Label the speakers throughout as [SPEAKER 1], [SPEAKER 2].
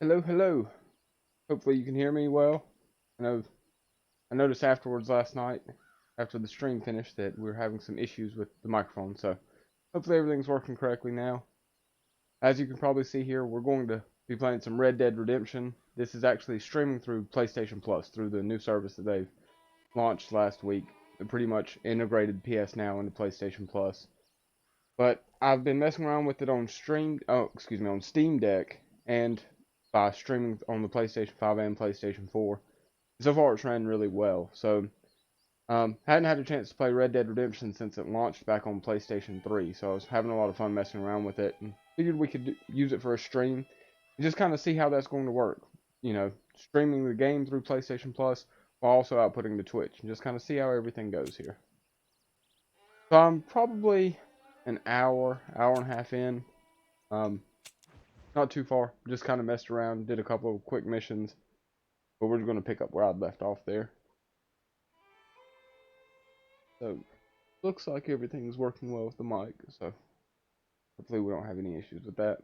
[SPEAKER 1] Hello, hello. Hopefully you can hear me well. I know I noticed afterwards last night, after the stream finished, that we were having some issues with the microphone, so hopefully everything's working correctly now. As you can probably see here, we're going to be playing some Red Dead Redemption. This is actually streaming through PlayStation Plus, through the new service that they've launched last week. It pretty much integrated PS Now into PlayStation Plus. But I've been messing around with it on Steam Deck, and by streaming on the PlayStation 5 and PlayStation 4. So far, it's ran really well. So, hadn't had a chance to play Red Dead Redemption since it launched back on PlayStation 3. So I was having a lot of fun messing around with it, and figured we could use it for a stream and just kind of see how that's going to work. Streaming the game through PlayStation Plus while also outputting to Twitch, and just kind of see how everything goes here. So I'm probably an hour and a half in. Um, Not too far. Just kind of messed around, did a couple of quick missions, but we're just going to pick up where I'd left off there. So, looks like everything's working well with the mic, so hopefully we don't have any issues with that.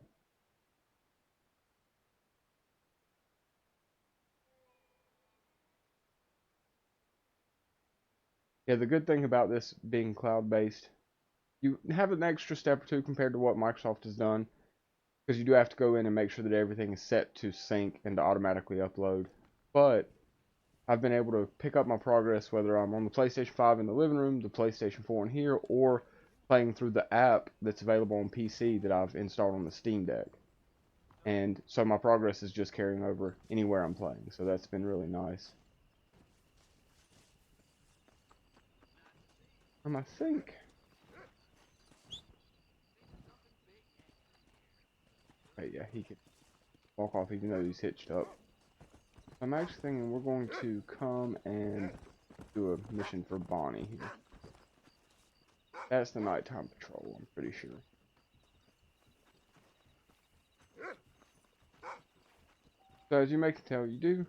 [SPEAKER 1] Yeah, the good thing about this being cloud-based, you have an extra step or two compared to what Microsoft has done, because you do have to go in and make sure that everything is set to sync and to automatically upload. But I've been able to pick up my progress whether I'm on the PlayStation 5 in the living room, the PlayStation 4 in here, or playing through the app that's available on PC that I've installed on the Steam Deck. And so my progress is just carrying over anywhere I'm playing. So that's been really nice. I think. Hey, yeah, he could walk off even though he's hitched up. I'm actually thinking we're going to come and do a mission for Bonnie here. That's the nighttime patrol, I'm pretty sure. So as you may tell, you do.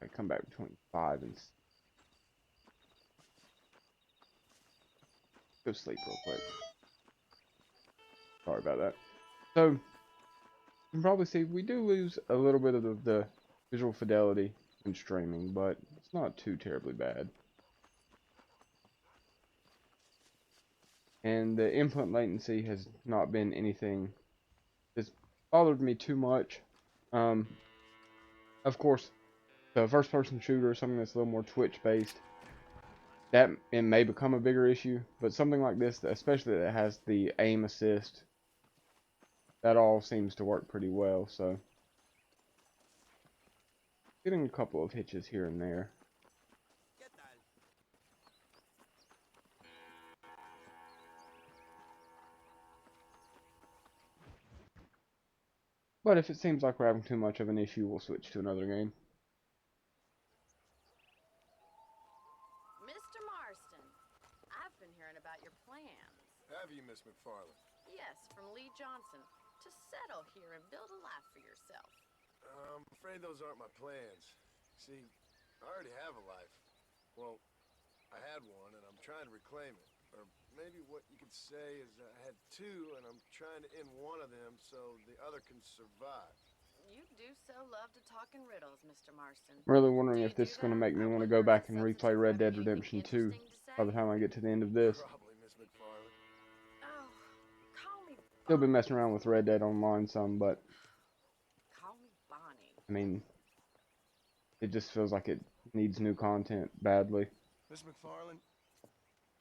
[SPEAKER 1] I come back between 5 and go sleep real quick. Sorry about that. So you can probably see we do lose a little bit of the visual fidelity in streaming, but it's not too terribly bad. And the input latency has not been anything that's bothered me too much. Um, of course, the first-person shooter, something that's a little more Twitch-based, that it may become a bigger issue. But something like this, especially that has the aim assist, that all seems to work pretty well. So, getting a couple of hitches here and there. But if it seems like we're having too much of an issue, we'll switch to another game.
[SPEAKER 2] Mr. Marston, I've been hearing about your plans.
[SPEAKER 3] Have you, Miss McFarland?
[SPEAKER 2] Yes, from Lee Johnson, to settle here and build a life for yourself.
[SPEAKER 3] I'm afraid those aren't my plans. See, I already have a life. Well, I had one, and I'm trying to reclaim it. Or maybe what you could say is I had two, and I'm trying to end one of them so the other can survive.
[SPEAKER 2] You do so love to talk in riddles, Mr. Marston.
[SPEAKER 1] I'm really
[SPEAKER 2] Do
[SPEAKER 1] wondering
[SPEAKER 2] you
[SPEAKER 1] if
[SPEAKER 2] do
[SPEAKER 1] this is going to
[SPEAKER 2] that?
[SPEAKER 1] make me
[SPEAKER 2] I
[SPEAKER 1] want to go
[SPEAKER 2] wonder if
[SPEAKER 1] back
[SPEAKER 2] it's
[SPEAKER 1] and replay
[SPEAKER 2] substitute
[SPEAKER 1] Red
[SPEAKER 2] for
[SPEAKER 1] Dead
[SPEAKER 2] anything
[SPEAKER 1] Redemption 2
[SPEAKER 2] interesting to
[SPEAKER 1] by
[SPEAKER 2] say?
[SPEAKER 1] the time I get to the end of this.
[SPEAKER 3] Probably, Miss McFarland.
[SPEAKER 2] Oh, call me
[SPEAKER 1] Still been
[SPEAKER 2] Bonnie.
[SPEAKER 1] messing around with Red Dead Online some, but
[SPEAKER 2] Call me Bonnie.
[SPEAKER 1] I mean, it just feels like it needs new content badly.
[SPEAKER 3] Miss McFarland,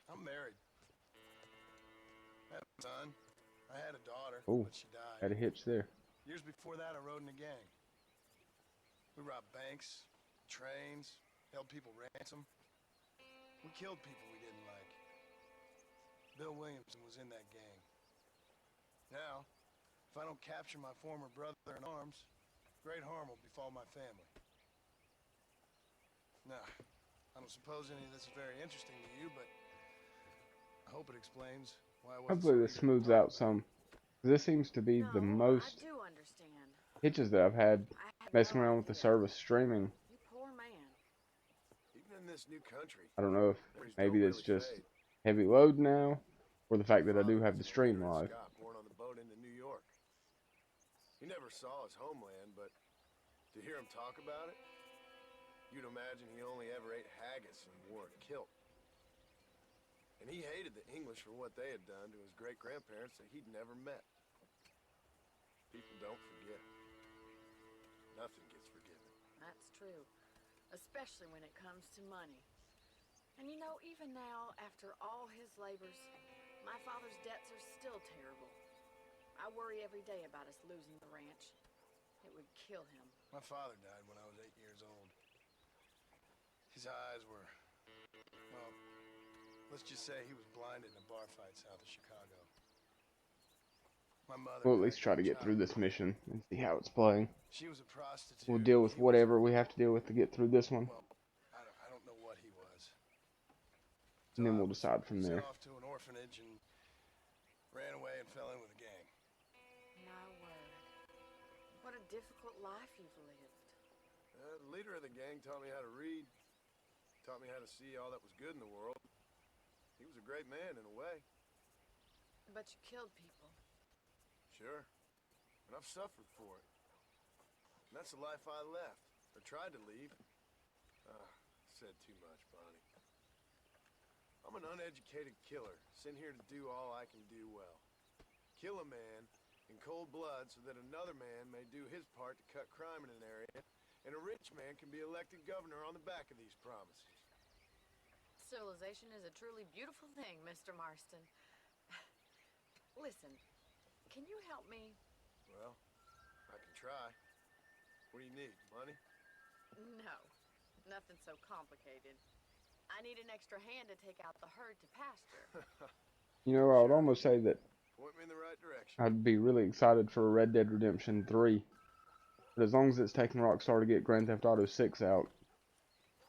[SPEAKER 3] I'm married. I have a son. I had a daughter,
[SPEAKER 1] Oh,
[SPEAKER 3] but she died.
[SPEAKER 1] had a hitch there.
[SPEAKER 3] Years before that, I rode in a gang. We robbed banks, trains, held people ransom. We killed people we didn't like. Bill Williamson was in that gang. Now, if I don't capture my former brother in arms, great harm will befall my family. Now, I don't suppose any of this is very interesting to you, but I hope it explains why I wasn't so
[SPEAKER 1] Hopefully this
[SPEAKER 3] eager to
[SPEAKER 1] smooths
[SPEAKER 3] partner
[SPEAKER 1] out
[SPEAKER 3] with you.
[SPEAKER 1] some. This seems to be
[SPEAKER 2] No,
[SPEAKER 1] the
[SPEAKER 2] I
[SPEAKER 1] most
[SPEAKER 2] do understand.
[SPEAKER 1] hitches that I've had
[SPEAKER 2] I had
[SPEAKER 1] messing
[SPEAKER 2] no
[SPEAKER 1] around with the
[SPEAKER 2] idea.
[SPEAKER 1] service streaming.
[SPEAKER 2] You poor man.
[SPEAKER 3] Even in this new country,
[SPEAKER 1] I don't know if
[SPEAKER 3] memories
[SPEAKER 1] maybe
[SPEAKER 3] don't
[SPEAKER 1] it's
[SPEAKER 3] really
[SPEAKER 1] just
[SPEAKER 3] fade.
[SPEAKER 1] heavy load now, or the fact that I
[SPEAKER 3] Father
[SPEAKER 1] do have
[SPEAKER 3] was
[SPEAKER 1] the
[SPEAKER 3] an
[SPEAKER 1] stream
[SPEAKER 3] illiterate
[SPEAKER 1] live.
[SPEAKER 3] Scot born on the boat into New York. He never saw his homeland, but To hear him talk about it, you'd imagine he only ever ate haggis and wore a kilt. And he hated the English for what they had done to his great-grandparents that he'd never met. People don't forget. Nothing gets forgiven.
[SPEAKER 2] That's true. Especially when it comes to money. And you know, even now, after all his labors, my father's debts are still terrible. I worry every day about us losing the ranch. It would kill him.
[SPEAKER 3] My father died when I was 8 years old. His eyes were, well, let's just say he was blinded in a bar fight south of Chicago. My mother
[SPEAKER 1] We'll at
[SPEAKER 3] died
[SPEAKER 1] least try to
[SPEAKER 3] from
[SPEAKER 1] get through this
[SPEAKER 3] childbirth.
[SPEAKER 1] mission and see how it's playing.
[SPEAKER 3] She was a prostitute.
[SPEAKER 1] We'll deal with
[SPEAKER 3] He was
[SPEAKER 1] whatever we have to deal with to get through this one,
[SPEAKER 3] Well, I don't know what he was.
[SPEAKER 1] and then
[SPEAKER 3] I
[SPEAKER 1] we'll
[SPEAKER 3] was
[SPEAKER 1] decide from
[SPEAKER 3] sent
[SPEAKER 1] there.
[SPEAKER 3] off to an orphanage and ran away and fell in with a gang.
[SPEAKER 2] My word. What a difficult life you've lived.
[SPEAKER 3] The leader of the gang taught me how to read, taught me how to see all that was good in the world. He was a great man in a way.
[SPEAKER 2] But you killed people.
[SPEAKER 3] Sure. And I've suffered for it. And that's the life I left, or tried to leave. Said too much, Bonnie. I'm an uneducated killer, sent here to do all I can do well. Kill a man in cold blood so that another man may do his part to cut crime in an area, and a rich man can be elected governor on the back of these promises.
[SPEAKER 2] Civilization is a truly beautiful thing, Mr. Marston. Listen, can you help me?
[SPEAKER 3] Well, I can try. What do you need, money?
[SPEAKER 2] No, nothing so complicated. I need an extra hand to take out the herd to pasture.
[SPEAKER 1] You know, I would almost say that
[SPEAKER 3] Point me in the right direction.
[SPEAKER 1] I'd be really excited for Red Dead Redemption 3. But as long as it's taking Rockstar to get Grand Theft Auto 6 out,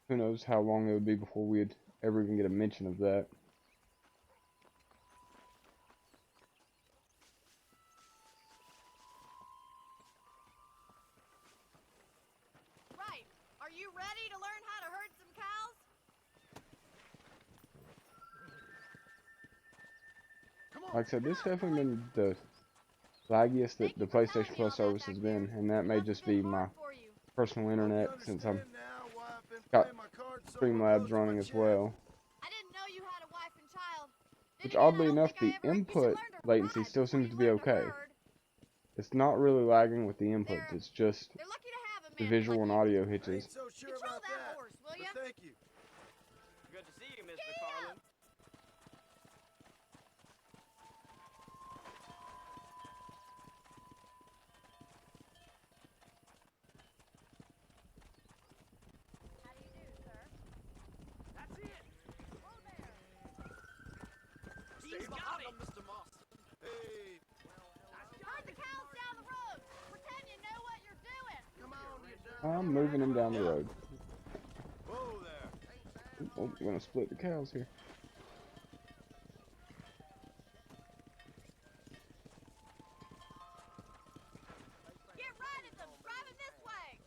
[SPEAKER 1] who knows how long it would be before we'd ever even get a mention of that.
[SPEAKER 2] Right. Are you ready to learn how to herd some cows?
[SPEAKER 3] Come on.
[SPEAKER 1] Like I said, this definitely been the laggiest that the PlayStation Plus service has been, and that may just be my personal internet since I've got Streamlabs running as well.
[SPEAKER 2] I didn't know you had a wife and child.
[SPEAKER 1] Which oddly enough, the input latency still seems to be okay. It's not really lagging with the inputs, it's just
[SPEAKER 2] They're lucky to have a
[SPEAKER 1] the
[SPEAKER 2] man
[SPEAKER 1] visual
[SPEAKER 2] like
[SPEAKER 1] and
[SPEAKER 2] you.
[SPEAKER 1] audio
[SPEAKER 3] I
[SPEAKER 1] hitches.
[SPEAKER 3] ain't so sure
[SPEAKER 2] Control
[SPEAKER 3] about
[SPEAKER 2] that
[SPEAKER 3] that.
[SPEAKER 2] horse, will
[SPEAKER 3] But
[SPEAKER 2] ya?
[SPEAKER 3] thank you.
[SPEAKER 4] Good to see you, Mr. Carlin.
[SPEAKER 2] How do you do, sir?
[SPEAKER 4] That's it.
[SPEAKER 2] Whoa there.
[SPEAKER 4] He's got it. Mr. Marston.
[SPEAKER 3] Hey,
[SPEAKER 2] Herd the cows down the road. Pretend you know what you're doing.
[SPEAKER 3] come on, you dumb.
[SPEAKER 1] I'm moving him down the road.
[SPEAKER 3] Whoa there.
[SPEAKER 1] Oh, we're gonna split the cows here.
[SPEAKER 2] Get right at them. Driving this way.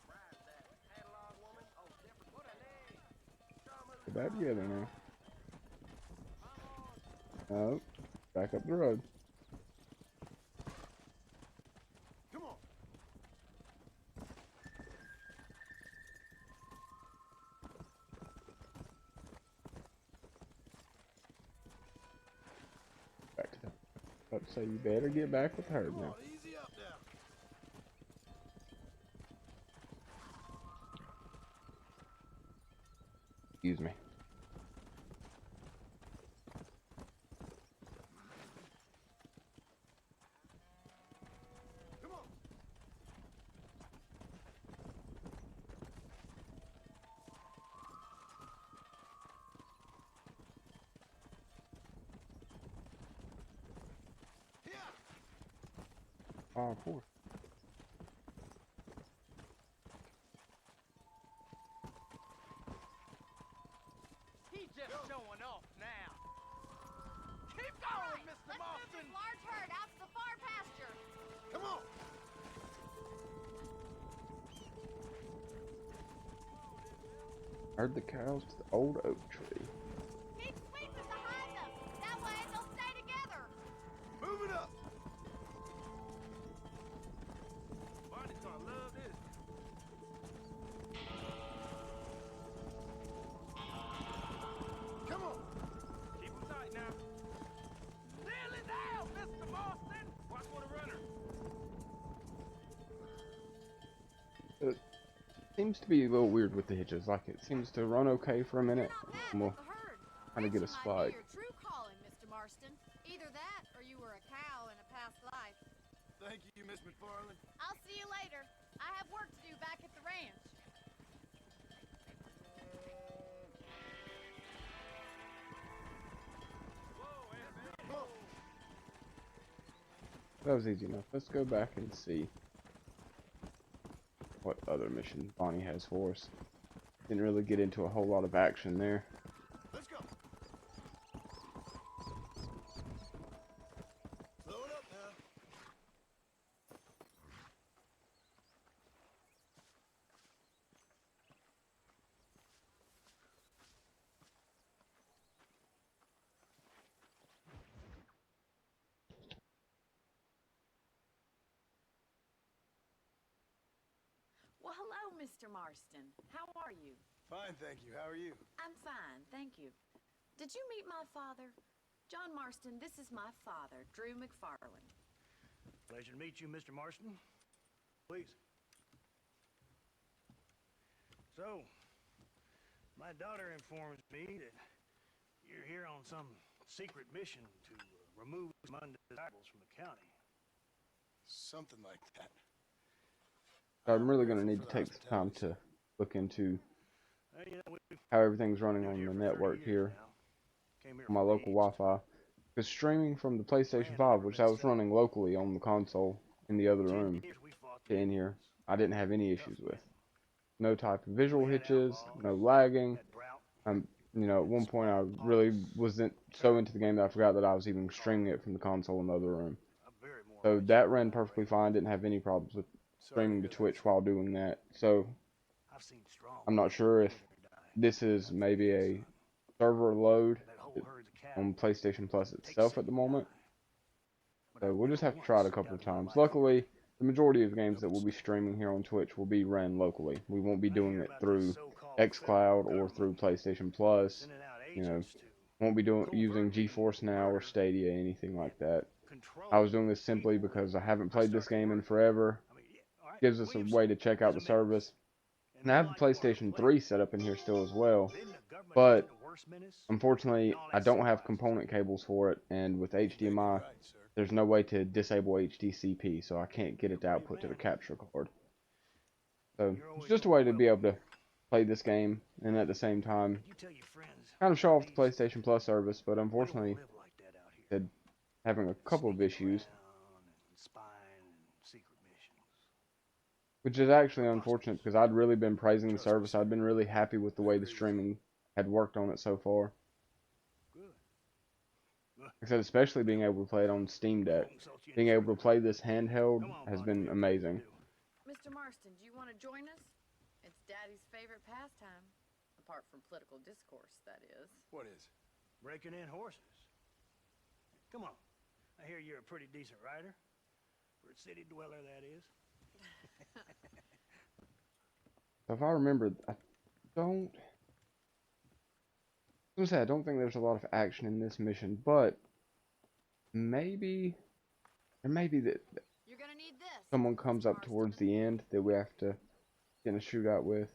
[SPEAKER 1] Get back together now. Oh, back up the road.
[SPEAKER 3] Come on.
[SPEAKER 1] Back to the. About to say you better get back with her
[SPEAKER 3] Come
[SPEAKER 1] now.
[SPEAKER 3] on, easy up now.
[SPEAKER 1] Excuse me.
[SPEAKER 3] Come on. Yeah.
[SPEAKER 1] Oh, of course.
[SPEAKER 4] He's just showing off now. Keep going, Mr.
[SPEAKER 2] Let's move
[SPEAKER 4] Marston.
[SPEAKER 2] this large herd out to the far pasture.
[SPEAKER 3] Come on.
[SPEAKER 1] Herd the cows to the old oak tree.
[SPEAKER 2] Keep sweeping behind them. That way they'll stay together.
[SPEAKER 3] Move it up.
[SPEAKER 4] Barney's gonna love this.
[SPEAKER 1] seems to be a little weird with the hitches. Like it seems to run okay for a minute,
[SPEAKER 2] You're not bad
[SPEAKER 1] and we'll
[SPEAKER 2] with the herd.
[SPEAKER 1] kind of get a
[SPEAKER 2] Ranching might be
[SPEAKER 1] spike.
[SPEAKER 2] your true calling, Mr. Marston. Either that, or you were a cow in a past life.
[SPEAKER 3] Thank you, Miss McFarland.
[SPEAKER 2] I'll see you later. I have work to do back at the ranch.
[SPEAKER 1] That was easy enough. Let's go back and see what other mission Bonnie has for us. Didn't really get into a whole lot of action there.
[SPEAKER 3] Let's go. Slow it up now.
[SPEAKER 2] Well, hello, Mr. Marston. How are you?
[SPEAKER 3] Fine, thank you. How are you?
[SPEAKER 2] I'm fine, thank you. Did you meet my father? John Marston, this is my father, Drew McFarland.
[SPEAKER 5] Pleasure to meet you, Mr. Marston. Please. So, my daughter informs me that you're here on some secret mission to remove some undesirables from the county.
[SPEAKER 3] Something like that.
[SPEAKER 1] I'm really going to need to take some time to look into
[SPEAKER 5] You know, we've
[SPEAKER 1] how everything's running
[SPEAKER 5] been
[SPEAKER 1] on
[SPEAKER 5] here
[SPEAKER 1] the
[SPEAKER 5] for 30
[SPEAKER 1] network
[SPEAKER 5] years
[SPEAKER 1] here
[SPEAKER 5] now. Came here
[SPEAKER 1] on my
[SPEAKER 5] from
[SPEAKER 1] local
[SPEAKER 5] the
[SPEAKER 1] Wi-Fi. Because streaming from the PlayStation 5, which I was running locally on the console in the other
[SPEAKER 5] 10
[SPEAKER 1] room,
[SPEAKER 5] years we fought
[SPEAKER 1] to in
[SPEAKER 5] the
[SPEAKER 1] here,
[SPEAKER 5] Indians.
[SPEAKER 1] I didn't have any issues with. No type of visual
[SPEAKER 5] We had
[SPEAKER 1] hitches,
[SPEAKER 5] outlaws,
[SPEAKER 1] no lagging.
[SPEAKER 5] had drought,
[SPEAKER 1] You know, at one point I really wasn't so into the game that I forgot that I was even streaming it from the console in the other room.
[SPEAKER 5] a very more
[SPEAKER 1] So
[SPEAKER 5] righteous
[SPEAKER 1] that ran
[SPEAKER 5] man.
[SPEAKER 1] perfectly fine, didn't have any problems with
[SPEAKER 3] Sorry
[SPEAKER 1] streaming to
[SPEAKER 3] hear that,
[SPEAKER 1] Twitch
[SPEAKER 3] sir.
[SPEAKER 1] while doing that. So
[SPEAKER 5] I've seen strong
[SPEAKER 1] I'm not sure if
[SPEAKER 5] men die.
[SPEAKER 1] this is maybe a server load
[SPEAKER 5] That whole herd's a cattle.
[SPEAKER 1] on PlayStation Plus
[SPEAKER 5] Takes
[SPEAKER 1] itself
[SPEAKER 5] sick
[SPEAKER 1] at the
[SPEAKER 5] to
[SPEAKER 1] moment.
[SPEAKER 5] die. But I
[SPEAKER 1] So we'll just
[SPEAKER 5] never
[SPEAKER 1] have to try it a
[SPEAKER 5] once
[SPEAKER 1] couple of
[SPEAKER 5] doubted my
[SPEAKER 1] times.
[SPEAKER 5] life.
[SPEAKER 1] Luckily, the majority of games that we'll be streaming here on Twitch will be ran locally. We won't be
[SPEAKER 5] I
[SPEAKER 1] doing
[SPEAKER 5] hear
[SPEAKER 1] it
[SPEAKER 5] about
[SPEAKER 1] through
[SPEAKER 5] this so-called
[SPEAKER 1] xCloud
[SPEAKER 5] federal
[SPEAKER 1] or
[SPEAKER 5] government
[SPEAKER 1] through PlayStation Plus.
[SPEAKER 5] sending out
[SPEAKER 1] You know,
[SPEAKER 5] agents to
[SPEAKER 1] won't be using
[SPEAKER 5] covertly
[SPEAKER 1] GeForce Now or
[SPEAKER 5] murder
[SPEAKER 1] Stadia, anything like that.
[SPEAKER 5] control
[SPEAKER 1] I was doing this simply
[SPEAKER 5] people.
[SPEAKER 1] because I haven't
[SPEAKER 5] I
[SPEAKER 1] played this
[SPEAKER 5] started
[SPEAKER 1] game in
[SPEAKER 5] working.
[SPEAKER 1] forever.
[SPEAKER 5] I mean, yeah, all right,
[SPEAKER 1] Gives us a
[SPEAKER 5] Williamson
[SPEAKER 1] way to check out
[SPEAKER 5] is
[SPEAKER 1] the
[SPEAKER 5] a menace.
[SPEAKER 1] service.
[SPEAKER 5] And
[SPEAKER 1] And I
[SPEAKER 5] men
[SPEAKER 1] have a
[SPEAKER 5] like Mark
[SPEAKER 1] PlayStation
[SPEAKER 5] play.
[SPEAKER 1] 3 set up in here still as well.
[SPEAKER 5] Isn't the government
[SPEAKER 1] But
[SPEAKER 5] just a worse menace?
[SPEAKER 1] unfortunately,
[SPEAKER 5] And all
[SPEAKER 1] I
[SPEAKER 5] that
[SPEAKER 1] don't have
[SPEAKER 5] symbolizes.
[SPEAKER 1] component cables for it, and with
[SPEAKER 3] Maybe
[SPEAKER 1] HDMI,
[SPEAKER 3] right, sir.
[SPEAKER 1] there's no way to disable HDCP, so I can't get it to
[SPEAKER 5] You're a
[SPEAKER 1] output to the
[SPEAKER 5] man.
[SPEAKER 1] capture card. So
[SPEAKER 5] You're
[SPEAKER 1] it's
[SPEAKER 5] always
[SPEAKER 1] just a
[SPEAKER 5] more
[SPEAKER 1] way to
[SPEAKER 5] than
[SPEAKER 1] be able
[SPEAKER 5] welcome.
[SPEAKER 1] to play this game, and at the same time,
[SPEAKER 5] You tell your friends.
[SPEAKER 1] kind of show off the
[SPEAKER 5] please,
[SPEAKER 1] PlayStation Plus service, but
[SPEAKER 5] we don't
[SPEAKER 1] unfortunately,
[SPEAKER 5] live like that out here.
[SPEAKER 1] said having a couple of
[SPEAKER 5] Sneaking
[SPEAKER 1] issues,
[SPEAKER 5] around and spying and secret missions.
[SPEAKER 1] which is actually unfortunate because I'd really been praising the service. I'd been really happy with the way the streaming had worked on it so far.
[SPEAKER 5] Good.
[SPEAKER 1] Like I said, especially being able to play it on Steam Deck.
[SPEAKER 5] Won't insult you any
[SPEAKER 1] Being able to
[SPEAKER 5] further.
[SPEAKER 1] play this handheld
[SPEAKER 5] Come on,
[SPEAKER 1] has
[SPEAKER 5] Bonnie,
[SPEAKER 1] been
[SPEAKER 5] we have work to
[SPEAKER 1] amazing.
[SPEAKER 5] do.
[SPEAKER 2] Mr. Marston, do you want to join us? It's Daddy's favorite pastime. Apart from political discourse, that is.
[SPEAKER 3] What is?
[SPEAKER 5] Breaking in horses. Come on. I hear you're a pretty decent rider. For a city dweller, that is.
[SPEAKER 1] So if I remember, I don't think there's a lot of action in this mission, but maybe there may be that
[SPEAKER 2] You're gonna need this.
[SPEAKER 1] someone comes
[SPEAKER 2] Mr.
[SPEAKER 1] up towards
[SPEAKER 2] Marston.
[SPEAKER 1] the end that we have to get in a shootout with.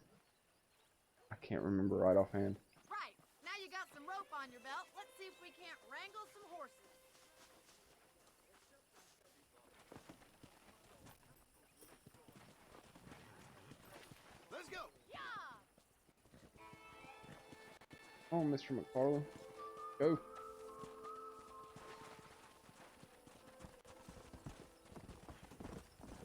[SPEAKER 1] I can't remember right offhand.
[SPEAKER 2] Right. Now you got some rope on your belt. Let's see if we can't wrangle some horses.
[SPEAKER 3] Let's go.
[SPEAKER 2] Yeah!
[SPEAKER 1] Oh, Mr. McFarland, go.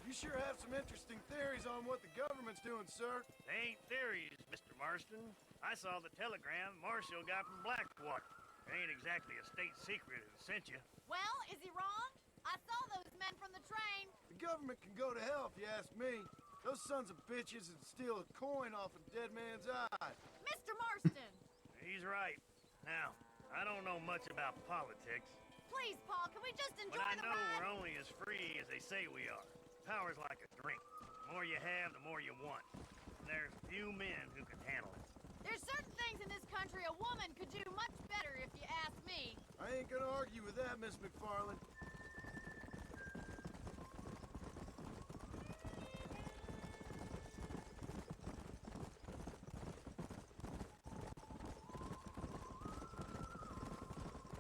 [SPEAKER 3] You sure have some interesting theories on what the government's doing, sir.
[SPEAKER 5] They ain't theories, Mr. Marston. I saw the telegram Marshall got from Blackwater. It ain't exactly a state secret who sent you.
[SPEAKER 2] Well, is he wrong? I saw those men from the train.
[SPEAKER 3] The government can go to hell if you ask me. Those sons of bitches would steal a coin off a dead man's eye.
[SPEAKER 2] Mr. Marston!
[SPEAKER 5] He's right. Now, I don't know much about politics,
[SPEAKER 2] Please, Paul, can we just enjoy
[SPEAKER 5] but I
[SPEAKER 2] the
[SPEAKER 5] know
[SPEAKER 2] ride?
[SPEAKER 5] we're only as free as they say we are. Power's like a drink. The more you have, the more you want. And there's few men who can handle it.
[SPEAKER 2] There's certain things in this country a woman could do much better if you ask me.
[SPEAKER 3] I ain't gonna argue with that, Miss McFarland.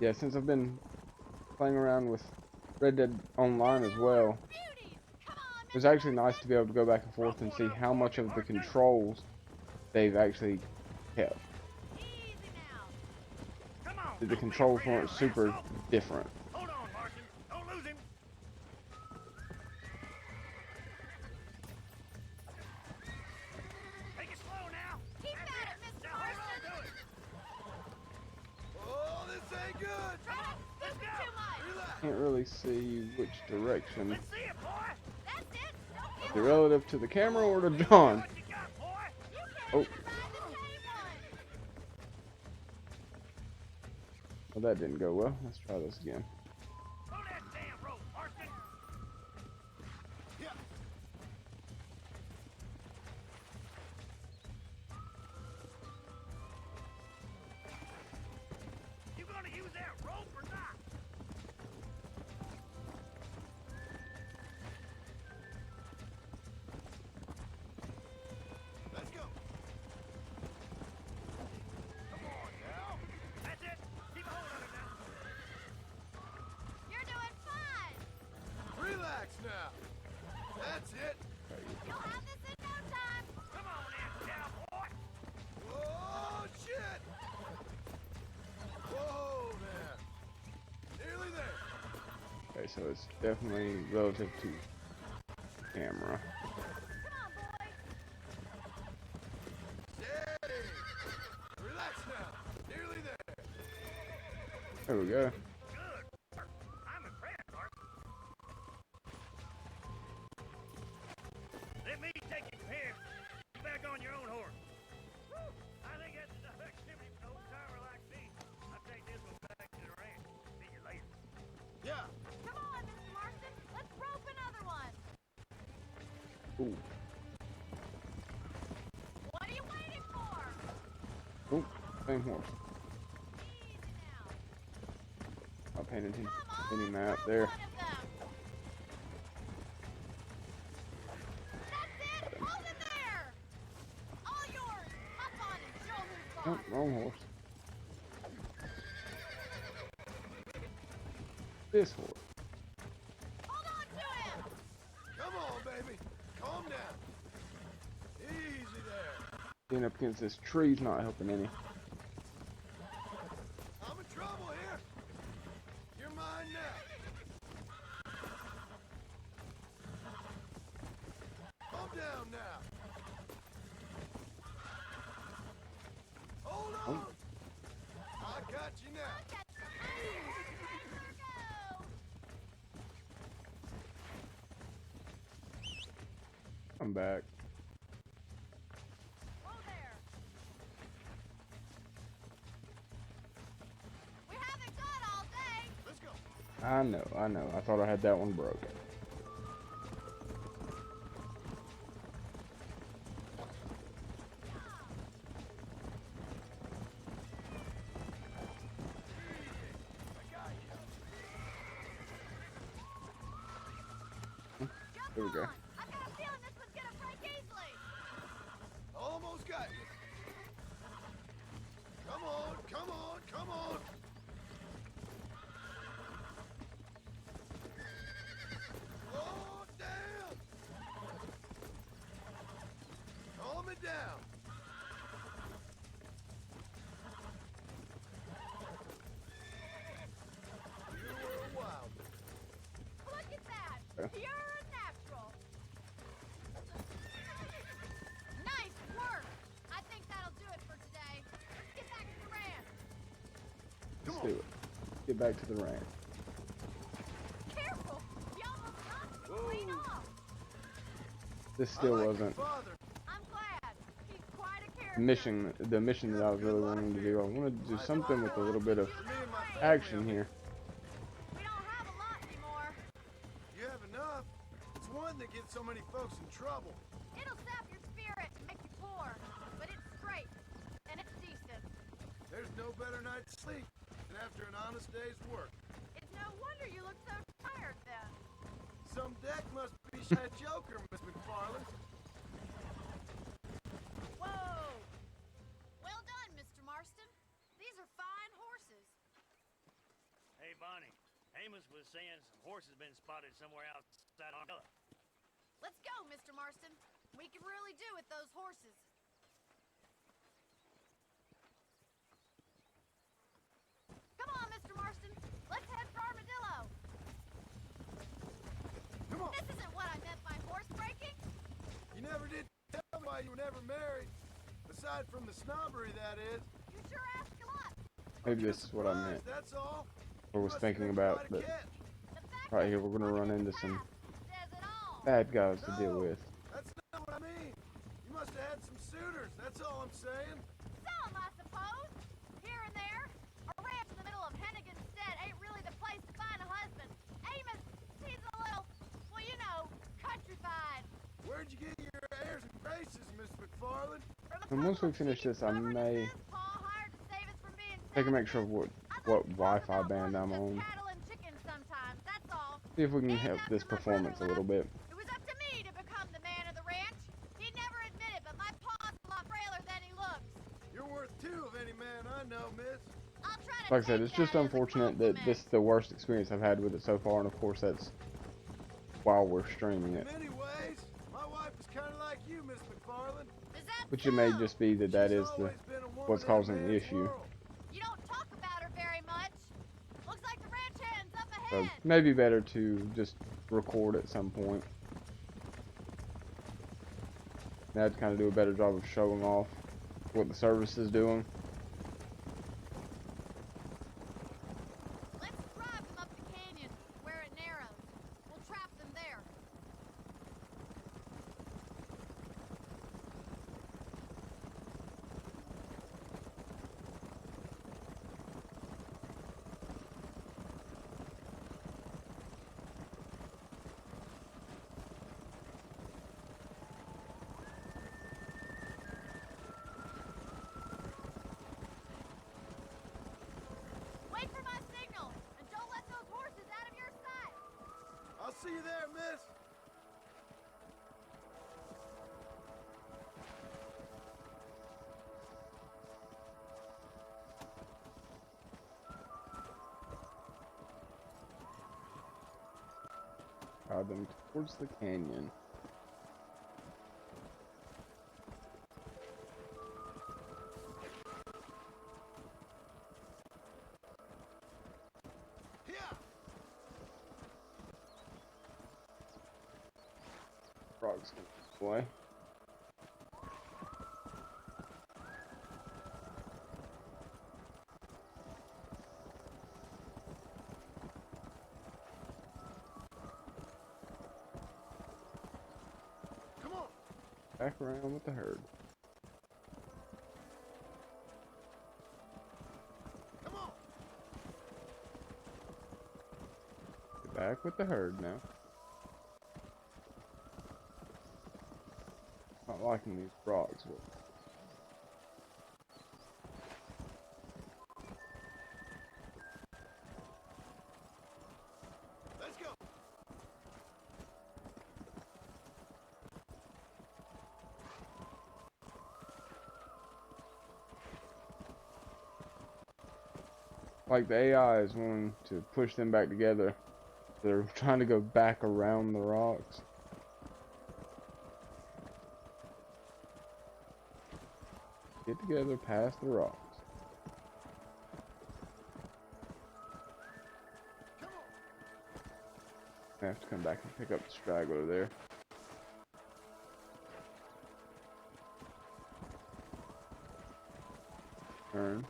[SPEAKER 1] yeah, since I've been playing around with Red Dead Online as well,
[SPEAKER 2] Beauties! Come on,
[SPEAKER 1] it was actually nice to be able to go back and forth and see how much of the controls they've actually kept.
[SPEAKER 2] easy now.
[SPEAKER 5] Come on.
[SPEAKER 1] The
[SPEAKER 5] don't be
[SPEAKER 1] controls
[SPEAKER 5] afraid of
[SPEAKER 1] weren't
[SPEAKER 5] her,
[SPEAKER 1] super
[SPEAKER 5] asshole.
[SPEAKER 1] different.
[SPEAKER 5] Hold on, Marston. Don't lose him. Take it slow now.
[SPEAKER 2] Keep
[SPEAKER 5] That's
[SPEAKER 2] at it, Mr.
[SPEAKER 5] Now hold on
[SPEAKER 2] Marston.
[SPEAKER 5] to it.
[SPEAKER 3] Oh, this ain't good.
[SPEAKER 2] Try not to scoop it too much.
[SPEAKER 3] Relax.
[SPEAKER 1] Can't really see which direction.
[SPEAKER 5] Let's see it, boy.
[SPEAKER 2] That's it. Don't give
[SPEAKER 1] The
[SPEAKER 2] up.
[SPEAKER 1] relative to the camera or to
[SPEAKER 5] See
[SPEAKER 1] John?
[SPEAKER 5] what you got, boy.
[SPEAKER 2] You can't
[SPEAKER 1] Oh.
[SPEAKER 2] even ride the tame one.
[SPEAKER 1] Well, that didn't go well. Let's try this again.
[SPEAKER 5] Pull that damn rope, Marston.
[SPEAKER 3] Yeah.
[SPEAKER 5] You gonna use that rope or not?
[SPEAKER 3] Let's go. Come on now.
[SPEAKER 5] That's it. Keep a hold of it now.
[SPEAKER 2] You're doing fine.
[SPEAKER 3] Relax now. That's it.
[SPEAKER 2] You'll have this in no time.
[SPEAKER 5] Come on in, cowboy.
[SPEAKER 3] Oh, shit. Whoa there. Nearly there.
[SPEAKER 1] Okay, so it's definitely relative to camera.
[SPEAKER 2] Come on, boy.
[SPEAKER 3] Steady. Relax now. Nearly there.
[SPEAKER 1] There we go.
[SPEAKER 5] Good work. I'm impressed, Marston. Let me take you from here. Get back on your own horse. Whew. I think that's enough activity for an old timer like me. I'll take this one back to the ranch. See you later.
[SPEAKER 3] Yeah.
[SPEAKER 2] Come on, Mr. Marston. Let's rope another one.
[SPEAKER 1] Ooh,
[SPEAKER 2] What are you waiting for?
[SPEAKER 1] ooh, same horse.
[SPEAKER 2] Easy now.
[SPEAKER 1] Not paying attention
[SPEAKER 2] Come
[SPEAKER 1] to
[SPEAKER 2] on,
[SPEAKER 1] any map
[SPEAKER 2] rope
[SPEAKER 1] there.
[SPEAKER 2] one of them. That's it. Hold it there. All yours. Hop on and show who's
[SPEAKER 1] Oh,
[SPEAKER 2] boss.
[SPEAKER 1] wrong horse. This horse.
[SPEAKER 2] Hold on to him.
[SPEAKER 3] Come on, baby. Calm down. Easy there.
[SPEAKER 1] Being up against this tree's not helping any.
[SPEAKER 3] I'm in trouble here. You're mine now. Calm down now. Hold on. I got you now.
[SPEAKER 2] Look at the money. Go.
[SPEAKER 1] I'm back.
[SPEAKER 2] Whoa there. We haven't got all day.
[SPEAKER 3] Let's go.
[SPEAKER 1] I know. I thought I had that one broken.
[SPEAKER 2] Jump
[SPEAKER 1] There we go.
[SPEAKER 2] on. I've got a feeling this one's gonna break easily.
[SPEAKER 3] Almost got you. Come on, come on, come on. Oh, damn. Calm it down. You were a wild one.
[SPEAKER 2] Look at that.
[SPEAKER 1] Yeah.
[SPEAKER 2] Pure and natural. Nice work. I think that'll do it for today. Let's get back to the ranch.
[SPEAKER 1] Let's do it. Get back to the ranch.
[SPEAKER 2] Careful. You almost knocked me clean off.
[SPEAKER 1] This still
[SPEAKER 3] I like
[SPEAKER 1] wasn't
[SPEAKER 3] your father.
[SPEAKER 2] I'm glad. He's quite a character.
[SPEAKER 1] the mission that I was really wanting to do. I wanted to do something with a little bit of
[SPEAKER 3] Me and my family,
[SPEAKER 1] action here.
[SPEAKER 2] We don't have a lot anymore.
[SPEAKER 3] You have enough. It's one that gets so many folks in trouble.
[SPEAKER 2] It'll sap your spirit and make you poor. But it's straight. And it's decent.
[SPEAKER 3] There's no better night's sleep than after an honest day's work.
[SPEAKER 2] It's no wonder you look so tired then.
[SPEAKER 3] Some deck must be a joker, Miss McFarland.
[SPEAKER 2] Whoa! Well done, Mr. Marston. These are fine horses.
[SPEAKER 5] Hey, Bonnie. Amos was saying some horses been spotted somewhere outside Armadillo.
[SPEAKER 2] Let's go, Mr. Marston. We can really do with those horses. Come on, Mr. Marston. Let's head for Armadillo.
[SPEAKER 3] Come on.
[SPEAKER 2] This isn't what I meant by horse breaking.
[SPEAKER 3] You never did tell me why you were never married. Aside from the snobbery, that is.
[SPEAKER 2] You sure ask a lot.
[SPEAKER 1] Maybe this is what I meant,
[SPEAKER 3] That's all.
[SPEAKER 1] or was thinking about, but
[SPEAKER 2] The fact
[SPEAKER 1] right
[SPEAKER 2] that
[SPEAKER 1] here we're gonna
[SPEAKER 2] it's
[SPEAKER 1] run
[SPEAKER 2] in the
[SPEAKER 1] into some
[SPEAKER 2] past says it all.
[SPEAKER 1] bad guys to deal with.
[SPEAKER 3] That's not what I mean. You must have had some suitors. That's all I'm saying.
[SPEAKER 2] Some, I suppose. Here and there. A ranch in the middle of Hennigan's Stead ain't really the place to find a husband. Amos, he's a little, well, you know, countrified.
[SPEAKER 3] Where'd you get your airs and graces, Miss McFarland?
[SPEAKER 1] And once we finish this, I may
[SPEAKER 2] Pa hired to save us from being
[SPEAKER 1] take a make sure what Wi-Fi band I'm on.
[SPEAKER 2] cattle and chickens sometimes, that's all.
[SPEAKER 1] See if we can help this performance a little bit.
[SPEAKER 2] It was up to me to become the man of the ranch. He never admitted, but my pa's a lot frailer than he looks.
[SPEAKER 3] You're worth two of any man I know, miss.
[SPEAKER 2] I'll try to
[SPEAKER 1] Like I said,
[SPEAKER 2] take
[SPEAKER 1] it's just
[SPEAKER 2] that as a
[SPEAKER 1] unfortunate that
[SPEAKER 2] compliment.
[SPEAKER 1] this is the worst experience I've had with it so far, and of course that's while we're streaming it.
[SPEAKER 3] In many ways, my wife is kind of like you, Miss McFarland.
[SPEAKER 2] Is that
[SPEAKER 1] Which it may
[SPEAKER 2] so?
[SPEAKER 1] just be that
[SPEAKER 3] She's
[SPEAKER 1] is the
[SPEAKER 3] always been a woman
[SPEAKER 1] what's
[SPEAKER 3] in a
[SPEAKER 1] causing the
[SPEAKER 3] man's
[SPEAKER 1] issue.
[SPEAKER 3] world.
[SPEAKER 2] You don't talk about her very much. Looks like the ranch hand's up
[SPEAKER 1] So
[SPEAKER 2] ahead.
[SPEAKER 1] maybe better to just record at some point. Now to kind of do a better job of showing off what the service is doing.
[SPEAKER 2] Let's drive them up the canyon, where it narrows. We'll trap them there. Wait for my signal, and don't let those horses out of your sight.
[SPEAKER 3] I'll see you there, miss.
[SPEAKER 1] Drive them towards the canyon.
[SPEAKER 3] Yeah.
[SPEAKER 1] Frogs going this way.
[SPEAKER 3] Come on.
[SPEAKER 1] Back around with the herd.
[SPEAKER 3] Come on.
[SPEAKER 1] Get back with the herd now. Not liking these frogs.
[SPEAKER 3] Let's go.
[SPEAKER 1] Like the AI is wanting to push them back together. They're trying to go back around the rocks. Get together past the rocks.
[SPEAKER 3] Come on.
[SPEAKER 1] I have to come back and pick up the straggler there. Turn.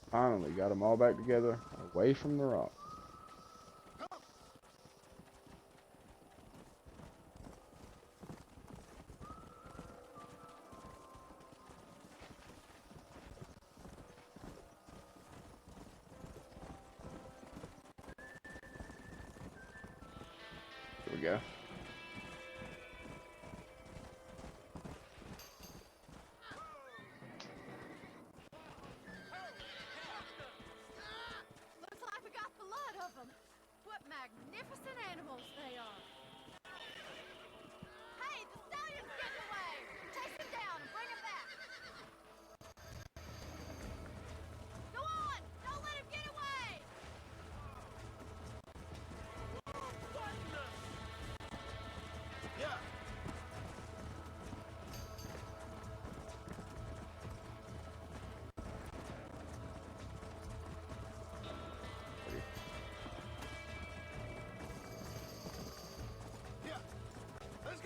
[SPEAKER 1] Finally, got them all back together, away from the rock. Here we go.
[SPEAKER 2] Looks like we got the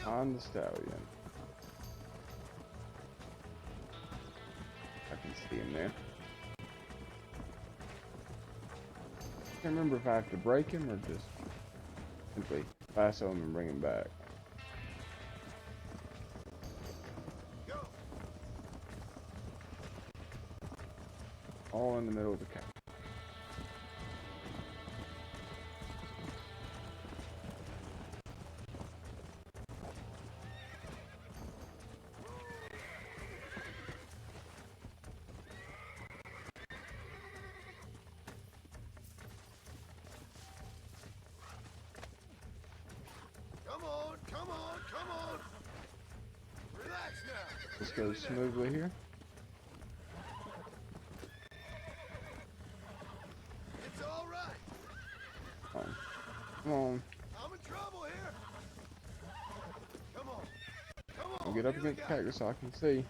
[SPEAKER 1] On the stallion. I can see him there. Can't remember if I have to break him or just simply lasso him and bring him back.
[SPEAKER 3] Go.
[SPEAKER 1] All in the middle of the camp.
[SPEAKER 3] Come on, come on, come on. Relax now.
[SPEAKER 1] This goes smoothly here.
[SPEAKER 3] It's all right.
[SPEAKER 1] Come on.
[SPEAKER 3] I'm in trouble here. Come on. Come on.
[SPEAKER 1] I'll get up
[SPEAKER 3] here we
[SPEAKER 1] against the
[SPEAKER 3] go.
[SPEAKER 1] cactus so I can see.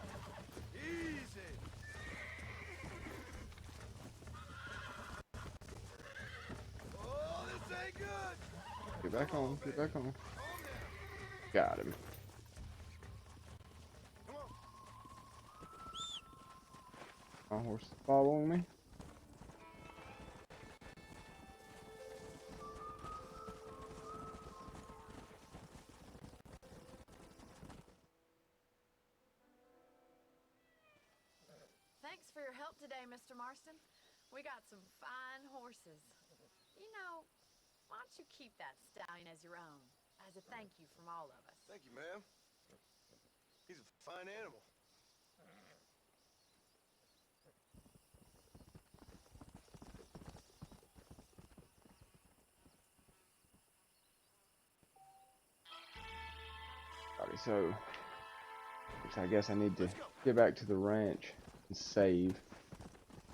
[SPEAKER 3] Easy. Oh, this ain't good.
[SPEAKER 1] Get back on. Get back on.
[SPEAKER 3] Calm down.
[SPEAKER 1] Got him.
[SPEAKER 3] Come on.
[SPEAKER 1] My horse is following me.
[SPEAKER 2] Thanks for your help today, Mr. Marston. We got some fine horses. You know, why don't you keep that stallion as your own, as a thank you from all of us?
[SPEAKER 3] Thank you, ma'am. He's a fine animal.
[SPEAKER 1] Alright, so I guess I need to get back to the ranch and save.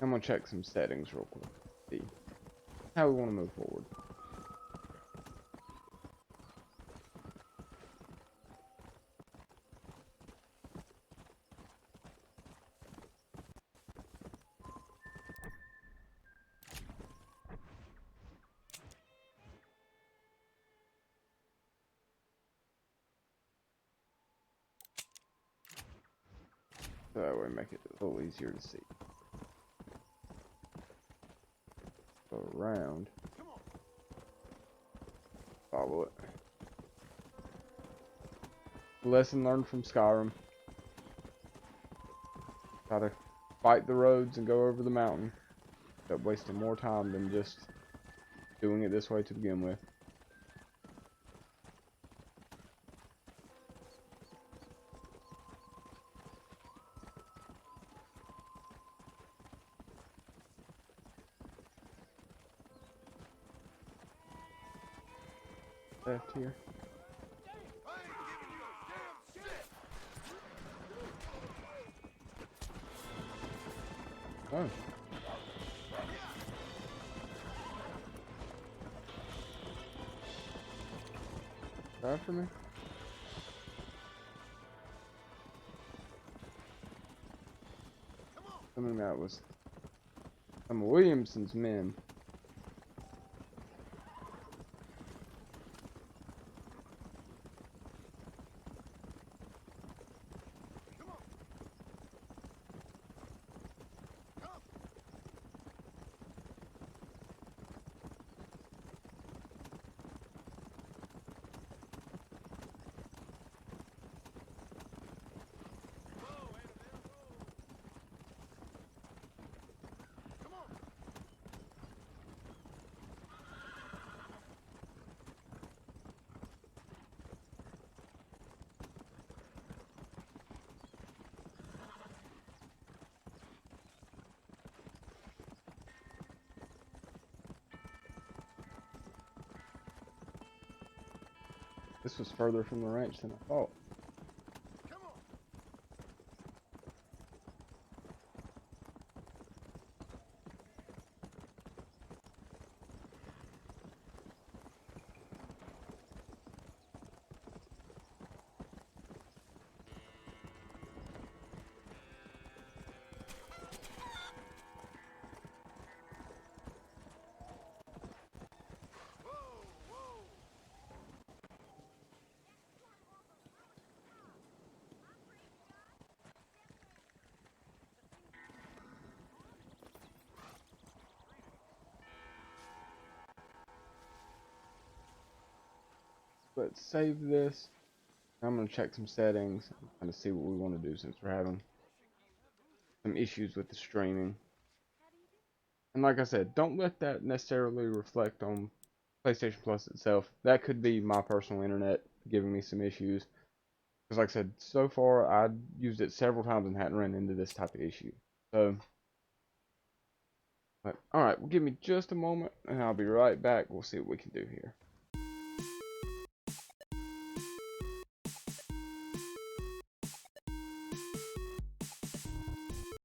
[SPEAKER 1] I'm gonna check some settings real quick. See how we want to move forward. So that way make it a little easier to see. Go around.
[SPEAKER 3] Come on.
[SPEAKER 1] Follow it. Lesson learned from Skyrim. Try to fight the roads and go over the mountain. End up wasting more time than just doing it this way to begin with. Left here.
[SPEAKER 3] I ain't giving you a damn shit.
[SPEAKER 1] Oh. After me?
[SPEAKER 3] Come on.
[SPEAKER 1] Something that was some of Williamson's men.
[SPEAKER 3] Come on. Come. Whoa, wait a minute. Whoa. Come on.
[SPEAKER 1] This was further from the ranch than I thought.
[SPEAKER 3] Come on. Whoa, whoa.
[SPEAKER 1] let's save this. I'm gonna check some settings and kind of see what we want to do since we're having some issues with the streaming. And like I said, don't let that necessarily reflect on PlayStation Plus itself. That could be my personal internet giving me some issues. Because like I said, so far I used it several times and hadn't run into this type of issue. So, but alright, well, give me just a moment and I'll be right back. We'll see what we can do here.